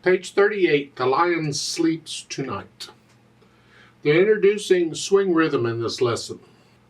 Page 38, The Lion Sleeps Tonight. They're introducing swing rhythm in this lesson.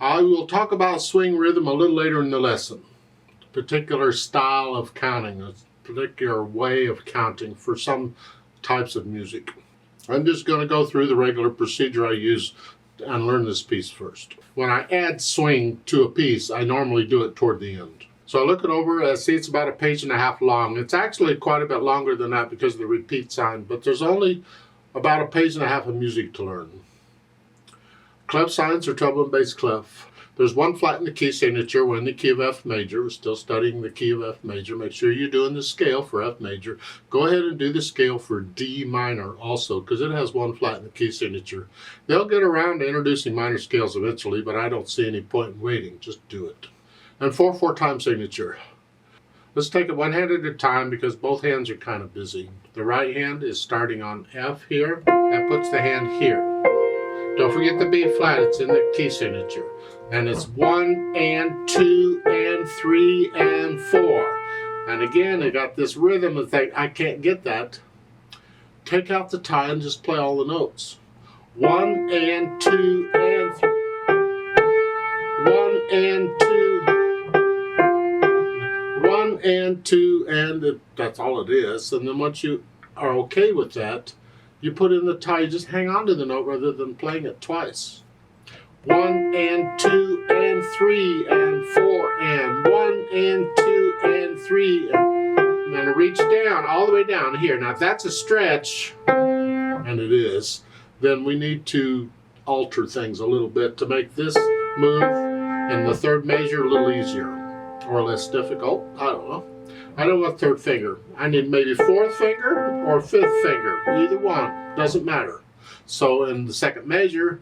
I will talk about swing rhythm a little later in the lesson. A particular style of counting, a particular way of counting for some types of music. I'm just going to go through the regular procedure I use and learn this piece first. When I add swing to a piece, I normally do it toward the end. So I look it over, I see it's about a page and a half long. It's actually quite a bit longer than that because of the repeat sign, but there's only about a page and a half of music to learn. Clef signs are treble and bass clef. There's one flat in the key signature. We're in the key of F major. We're still studying the key of F major. Make sure you're doing the scale for F major. Go ahead and do the scale for D minor also, because it has one flat in the key signature. They'll get around to introducing minor scales eventually, but I don't see any point in waiting. Just do it. And 4/4 time signature. Let's take it one hand at a time because both hands are kind of busy. The right hand is starting on F here. That puts the hand here. Don't forget the B flat. It's in the key signature. And it's 1 and 2 and 3 and 4. And again, I got this rhythm of thing. I can't get that. Take out the tie and just play all the notes. 1 and 2 and 3. 1 and 2. 1 and 2, and that's all it is. And then once you are okay with that, you put in the tie. You just hang on to the note rather than playing it twice. 1 and 2 and 3 and 4 and 1 and 2 and 3 and then reach down all the way down here. Now if that's a stretch, and it is, then we need to alter things a little bit to make this move in the third measure a little easier. Or less difficult. I don't know. I don't want third finger. I need maybe fourth finger or fifth finger. Either one. Doesn't matter. So in the second measure,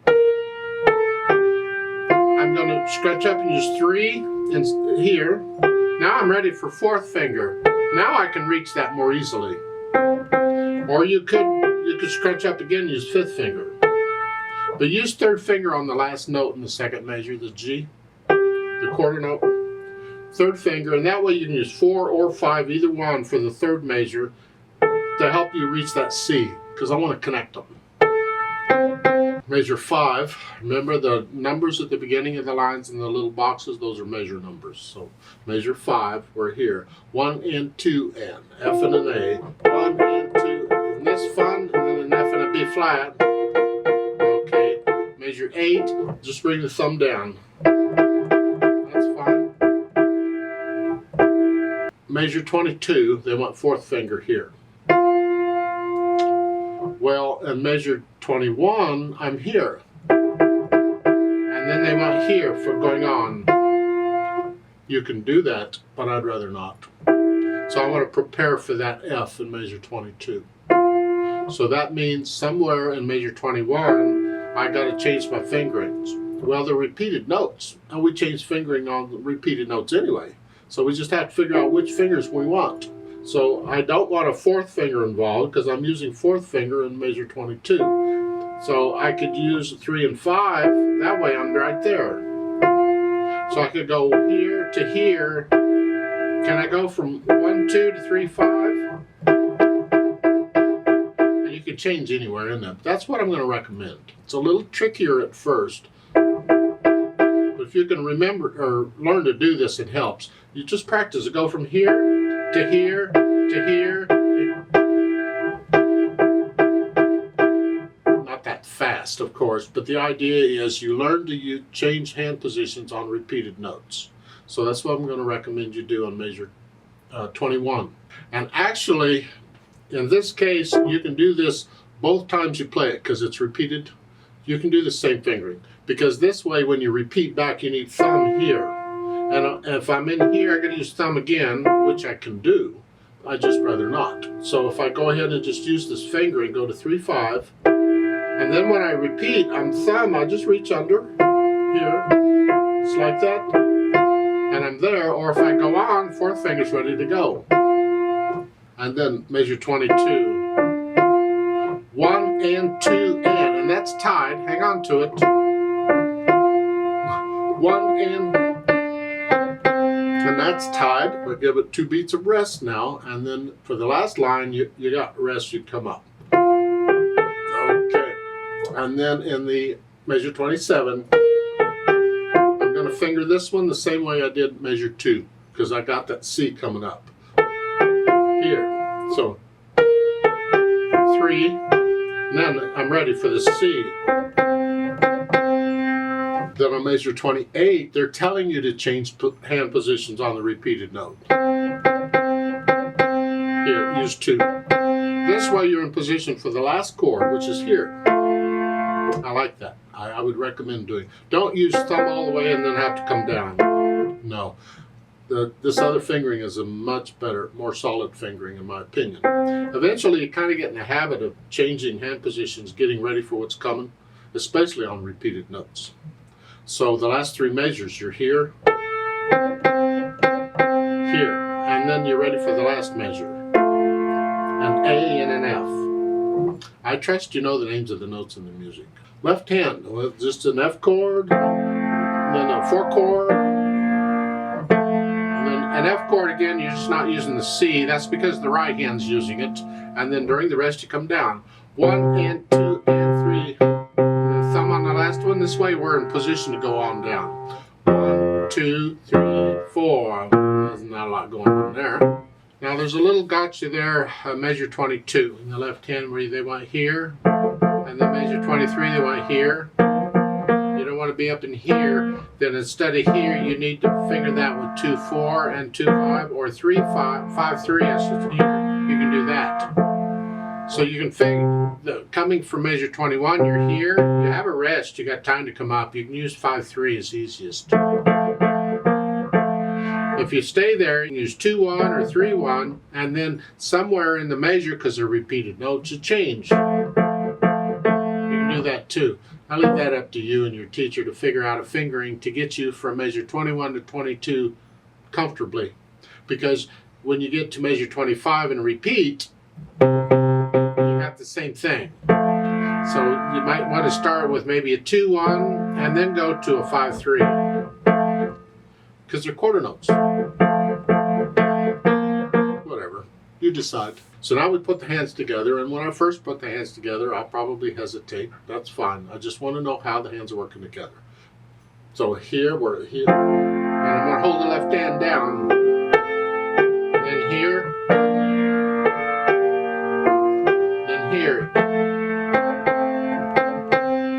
I'm going to scratch up and use 3 and here. Now I'm ready for fourth finger. Now I can reach that more easily. Or you could scratch up again and use fifth finger. But use third finger on the last note in the second measure, the G, the quarter note. Third finger, and that way you can use 4 or 5, either one, for the third measure to help you reach that C, because I want to connect them. Measure 5, remember the numbers at the beginning of the lines in the little boxes, those are measure numbers. So measure 5, we're here. 1 and 2 and F and an A. 1 and 2, isn't this fun? And then an F and a B flat. Okay, measure 8, just bring the thumb down. That's fine. Measure 22, they want fourth finger here. Well, in measure 21, I'm here. And then they want here for going on. You can do that, but I'd rather not. So I want to prepare for that F in measure 22. So that means somewhere in measure 21, I got to change my fingerings. Well, they're repeated notes, and we change fingering on the repeated notes anyway. So we just have to figure out which fingers we want. So I don't want a fourth finger involved because I'm using fourth finger in measure 22. So I could use 3 and 5. That way I'm right there. So I could go here to here. Can I go from 1, 2 to 3, 5? And you can change anywhere in that. That's what I'm going to recommend. It's a little trickier at first. If you can remember or learn to do this, it helps. You just practice it. Go from here to here to here. Not that fast, of course, but the idea is you learn to change hand positions on repeated notes. So that's what I'm going to recommend you do on measure 21. And actually, in this case, you can do this both times you play it because it's repeated. You can do the same fingering. Because this way, when you repeat back, you need thumb here. And if I'm in here, I got to use thumb again, which I can do. I just rather not. So if I go ahead and just use this finger and go to 3, 5, and then when I repeat, I'm thumb, I just reach under here. It's like that. And I'm there. Or if I go on, fourth finger's ready to go. And then measure 22. 1 and 2 and that's tied. Hang on to it. 1 and And that's tied. We'll give it 2 beats of rest now, and then for the last line, you got rest, you come up. Okay. And then in the measure 27, I'm going to finger this one the same way I did measure 2, because I got that C coming up here. So 3, and then I'm ready for the C. Then on measure 28, they're telling you to change hand positions on the repeated note. Here, use 2. This way you're in position for the last chord, which is here. I like that. I would recommend doing. Don't use thumb all the way and then have to come down. No. This other fingering is a much better, more solid fingering in my opinion. Eventually you kind of get in the habit of changing hand positions, getting ready for what's coming, especially on repeated notes. So the last 3 measures, you're here, here, and then you're ready for the last measure. An A and an F. I trust you know the names of the notes in the music. Left hand, just an F chord, then a 4 chord, and then an F chord again, you're just not using the C. That's because the right hand's using it. And then during the rest you come down. 1 and 2 and 3. Thumb on the last one. This way we're in position to go on down. 1, 2, 3, 4. There's not a lot going on there. Now there's a little gotcha there, measure 22 in the left hand where they want here, and then measure 23 they want here. You don't want to be up in here. Then instead of here you need to finger that with 2, 4 and 2, 5 or 3, 5, 5, 3. That's just here. You can do that. So you can finger, coming from measure 21, you're here, you have a rest, you got time to come up. You can use 5, 3 as easiest. If you stay there, you can use 2, 1 or 3, 1, and then somewhere in the measure, because they're repeated notes, you change. You can do that too. I leave that up to you and your teacher to figure out a fingering to get you from measure 21 to 22 comfortably. Because when you get to measure 25 and repeat, the same thing. So you might want to start with maybe a 2, 1 and then go to a 5, 3 because they're quarter notes. Whatever, you decide. So now we put the hands together, and when I first put the hands together I'll probably hesitate. That's fine. I just want to know how the hands are working together. So here we're here, and I'm going to hold the left hand down, and then here, here.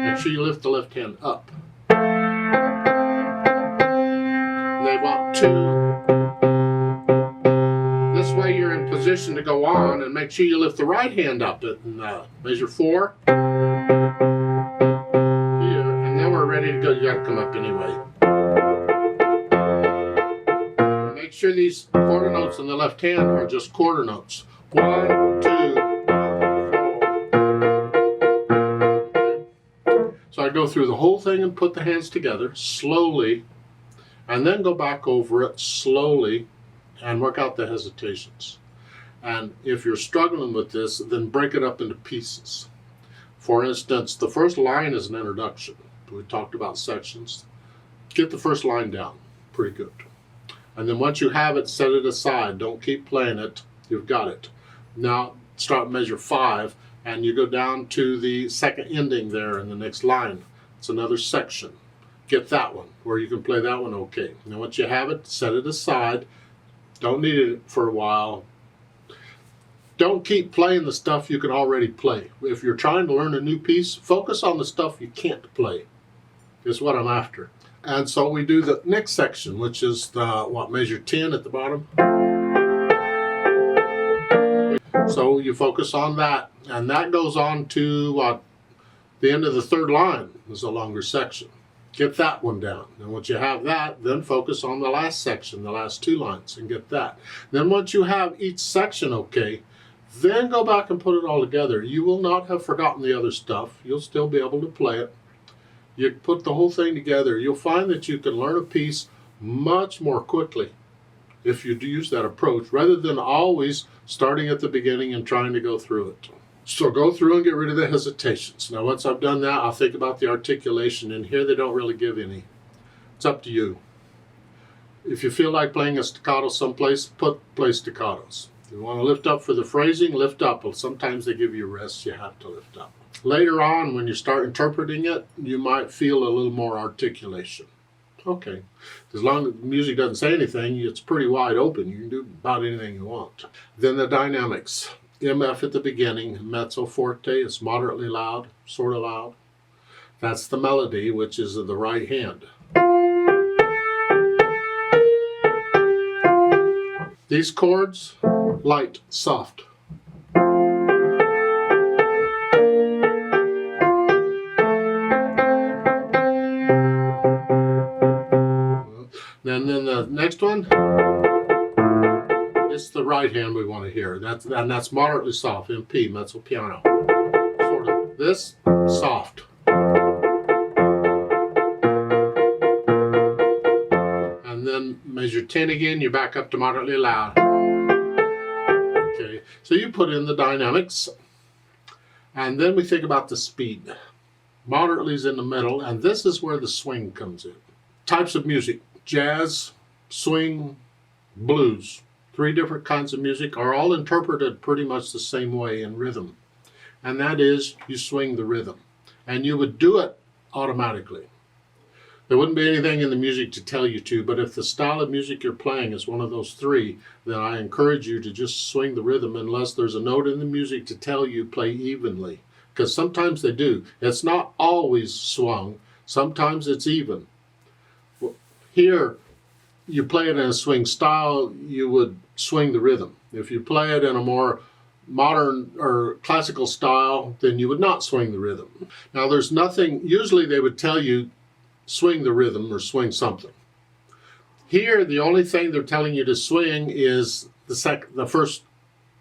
Make sure you lift the left hand up. And they want 2. This way you're in position to go on, and make sure you lift the right hand up and measure 4. Here, and then we're ready to go. You gotta come up anyway. And make sure these quarter notes in the left hand are just quarter notes. 1, 2. So I go through the whole thing and put the hands together slowly, and then go back over it slowly and work out the hesitations. And if you're struggling with this, then break it up into pieces. For instance, the first line is an introduction. We talked about sections. Get the first line down, pretty good. And then once you have it, set it aside. Don't keep playing it. You've got it. Now start measure 5. And you go down to the second ending there in the next line. It's another section. Get that one, where you can play that one okay. And once you have it, set it aside. Don't need it for a while. Don't keep playing the stuff you can already play. If you're trying to learn a new piece, focus on the stuff you can't play, is what I'm after. And so we do the next section, which is the, measure 10 at the bottom. So you focus on that, and that goes on to the end of the third line is a longer section. Get that one down. And once you have that, then focus on the last section, the last 2 lines, and get that. Then once you have each section okay, then go back and put it all together. You will not have forgotten the other stuff. You'll still be able to play it. You put the whole thing together. You'll find that you can learn a piece much more quickly if you do use that approach, rather than always starting at the beginning and trying to go through it. So go through and get rid of the hesitations. Now once I've done that, I'll think about the articulation, and here they don't really give any. It's up to you. If you feel like playing a staccato someplace, play staccatos. If you want to lift up for the phrasing, lift up. Well, sometimes they give you rests, you have to lift up. Later on, when you start interpreting it, you might feel a little more articulation. Okay, as long as the music doesn't say anything, it's pretty wide open. You can do about anything you want. Then the dynamics. MF at the beginning, mezzo forte, it's moderately loud, sort of loud. That's the melody, which is of the right hand. These chords, light, soft. Then the next one, it's the right hand we want to hear. And that's moderately soft, in P, mezzo piano. Sort of this, soft. And then measure 10 again, you're back up to moderately loud. Okay, so you put in the dynamics. And then we think about the speed. Moderately is in the middle, and this is where the swing comes in. Types of music. Jazz, swing, blues. 3 different kinds of music are all interpreted pretty much the same way in rhythm. And that is, you swing the rhythm. And you would do it automatically. There wouldn't be anything in the music to tell you to, but if the style of music you're playing is one of those 3, then I encourage you to just swing the rhythm unless there's a note in the music to tell you play evenly. Because sometimes they do. It's not always swung. Sometimes it's even. Here, you play it in a swing style, you would swing the rhythm. If you play it in a more modern or classical style, then you would not swing the rhythm. Now there's nothing, usually they would tell you swing the rhythm or swing something. Here, the only thing they're telling you to swing is the first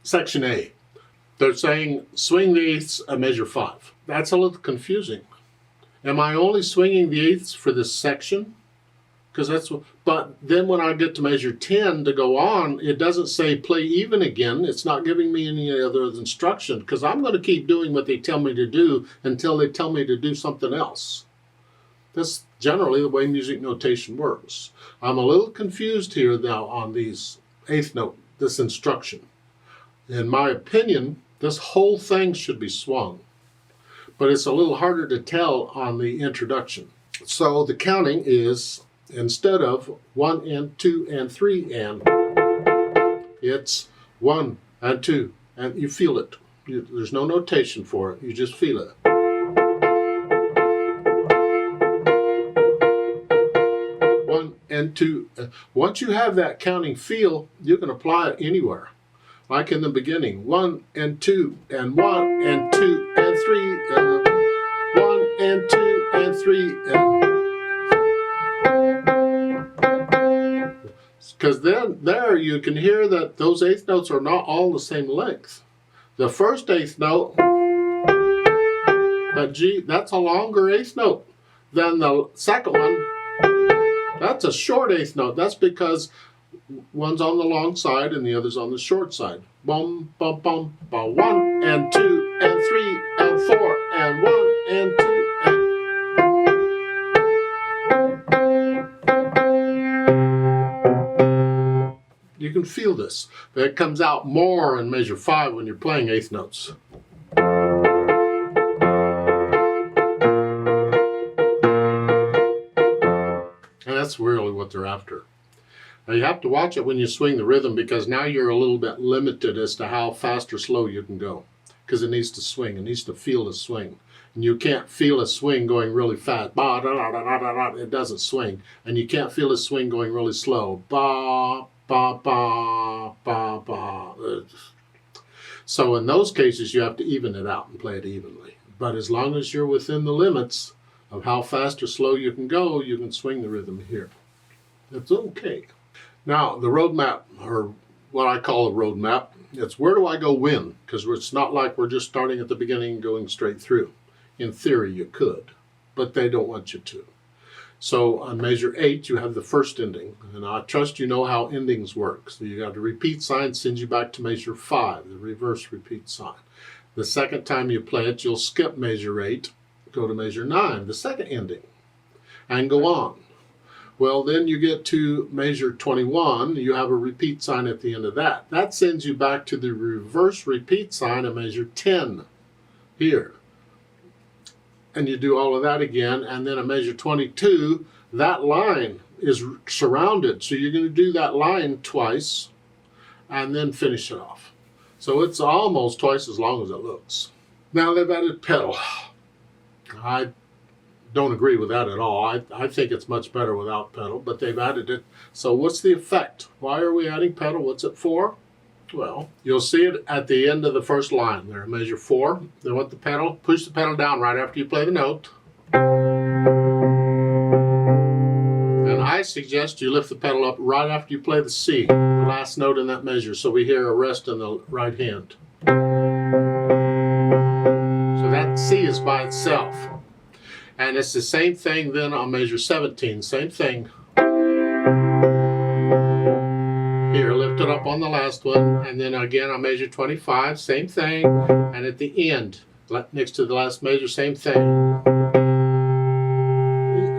section A. They're saying swing the eighths at measure 5. That's a little confusing. Am I only swinging the eighths for this section? But then when I get to measure 10 to go on, it doesn't say play even again. It's not giving me any other instruction because I'm going to keep doing what they tell me to do until they tell me to do something else. That's generally the way music notation works. I'm a little confused here now on these eighth note, this instruction. In my opinion, this whole thing should be swung, but it's a little harder to tell on the introduction. So the counting is, instead of 1 and 2 and 3 and, it's 1 and 2, and you feel it. There's no notation for it, you just feel it. And 2. Once you have that counting feel, you can apply it anywhere. Like in the beginning, 1 and 2 and 1 and 2 and 3 and 1 and 2 and 3 and, because then there you can hear that those eighth notes are not all the same length. The first eighth note, that G, that's a longer eighth note than the second one. That's a short eighth note. That's because one's on the long side and the other's on the short side. Bum, bum, bum, bum. 1 and 2 and 3 and 4 and 1 and 2 and... You can feel this. But it comes out more in measure 5 when you're playing eighth notes. That's really what they're after. Now you have to watch it when you swing the rhythm because now you're a little bit limited as to how fast or slow you can go because it needs to swing. It needs to feel the swing. And you can't feel a swing going really fast. Ba, da, da, da, da, da, da. It doesn't swing. And you can't feel a swing going really slow. Ba, ba, ba, ba, ba. So in those cases you have to even it out and play it evenly. But as long as you're within the limits of how fast or slow you can go, you can swing the rhythm here. It's okay. Now, the roadmap, or what I call a roadmap, it's where do I go when? Because it's not like we're just starting at the beginning and going straight through. In theory, you could, but they don't want you to. So on measure 8, you have the first ending, and I trust you know how endings work. So you got the repeat sign sends you back to measure 5, the reverse repeat sign. The second time you play it, you'll skip measure 8, go to measure 9, the second ending, and go on. Well, then you get to measure 21. You have a repeat sign at the end of that. That sends you back to the reverse repeat sign of measure 10 here. And you do all of that again, and then a measure 22, that line is surrounded. So you're going to do that line twice and then finish it off. So it's almost twice as long as it looks. Now they've added pedal. I don't agree with that at all. I think it's much better without pedal, but they've added it. So what's the effect? Why are we adding pedal? What's it for? Well, you'll see it at the end of the first line there, measure 4. Then with the pedal, push the pedal down right after you play the note. And I suggest you lift the pedal up right after you play the C, the last note in that measure, so we hear a rest in the right hand. So that C is by itself. And it's the same thing then on measure 17, same thing. Here, lift it up on the last one, and then again on measure 25, same thing. And at the end, next to the last measure, same thing.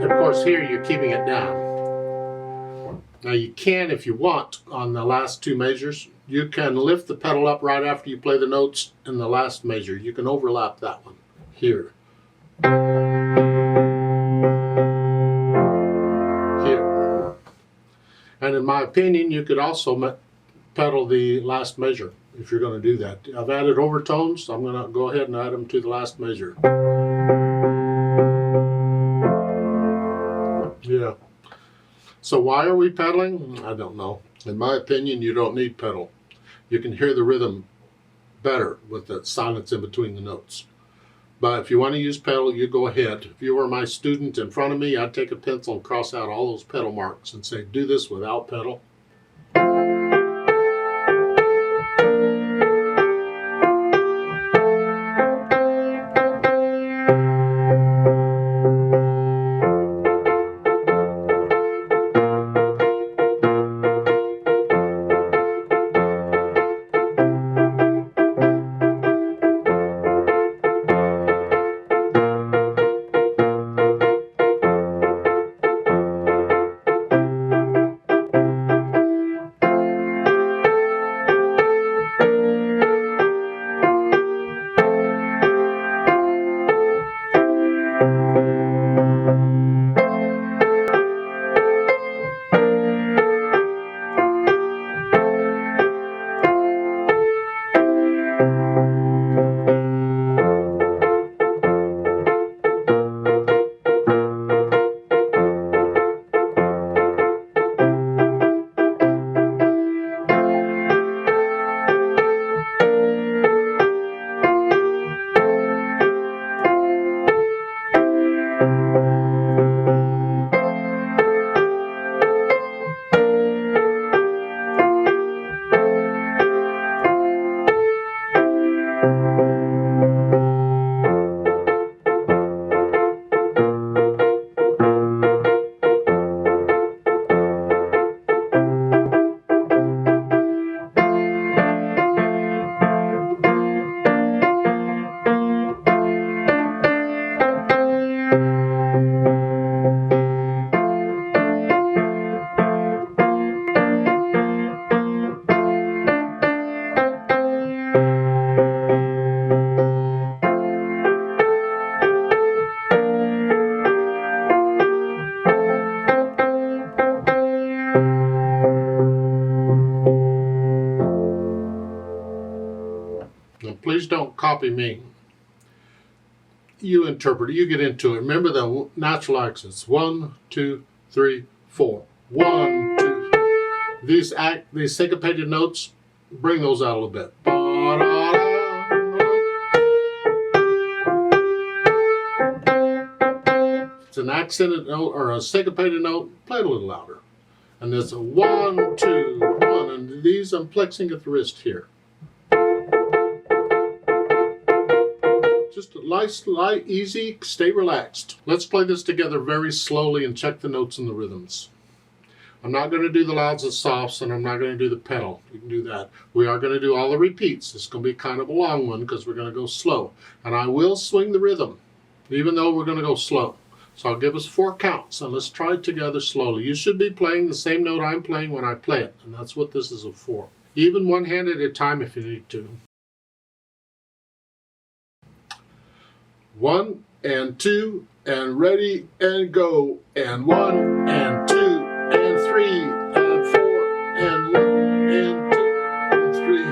Of course, here you're keeping it down. Now you can, if you want, on the last 2 measures, you can lift the pedal up right after you play the notes in the last measure. You can overlap that one here. And in my opinion, you could also pedal the last measure if you're going to do that. I've added overtones, so I'm going to go ahead and add them to the last measure. Yeah. So why are we pedaling? I don't know. In my opinion, you don't need pedal. You can hear the rhythm better with the silence in between the notes. But if you want to use pedal, you go ahead. If you were my student in front of me, I'd take a pencil and cross out all those pedal marks and say, do this without pedal. Please don't copy me. You interpret it. You get into it. Remember the natural accents. 1, 2, 3, 4. 1, 2. These syncopated notes, bring those out a little bit. If it's an accented note or a syncopated note, play it a little louder. And there's a 1, 2, 1. And these I'm flexing at the wrist here. Just light, easy, stay relaxed. Let's play this together very slowly and check the notes and the rhythms. I'm not going to do the louds and softs, and I'm not going to do the pedal. You can do that. We are going to do all the repeats. It's going to be kind of a long one because we're going to go slow. And I will swing the rhythm, even though we're going to go slow. So I'll give us 4 counts, and let's try it together slowly. You should be playing the same note I'm playing when I play it, and that's what this is for. Even one hand at a time if you need to. 1 and 2 and ready and go, and 1 and 2 and 3 and 4 and 1 and 2 and 3.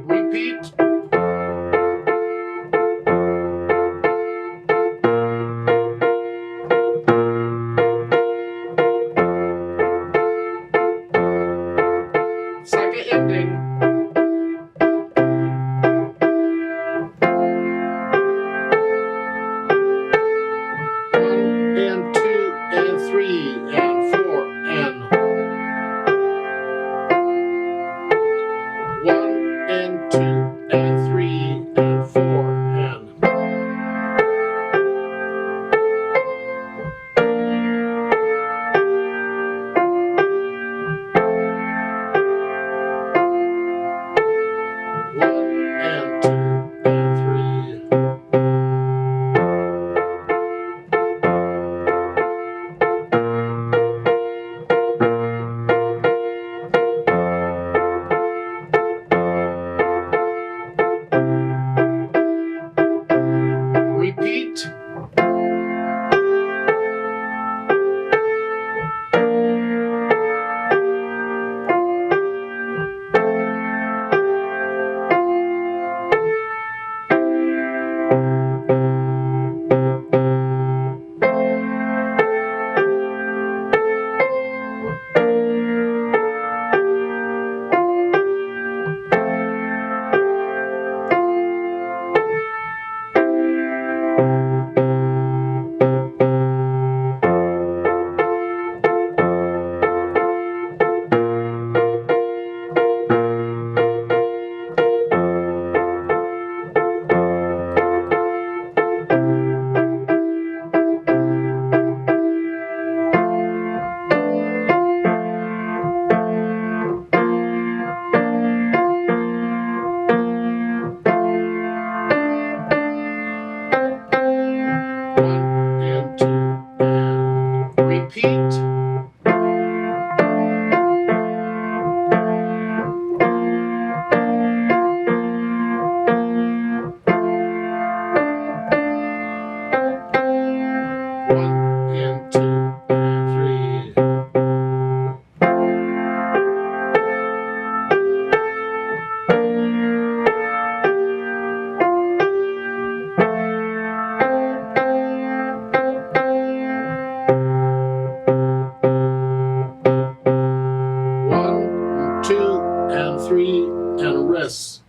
Repeat. Second ending. And 2 and 3 and 4 and 1 and 2 and 3 and 4 and 1 and 2 and 3. Repeat. Repeat. One, two, and 3, and rest.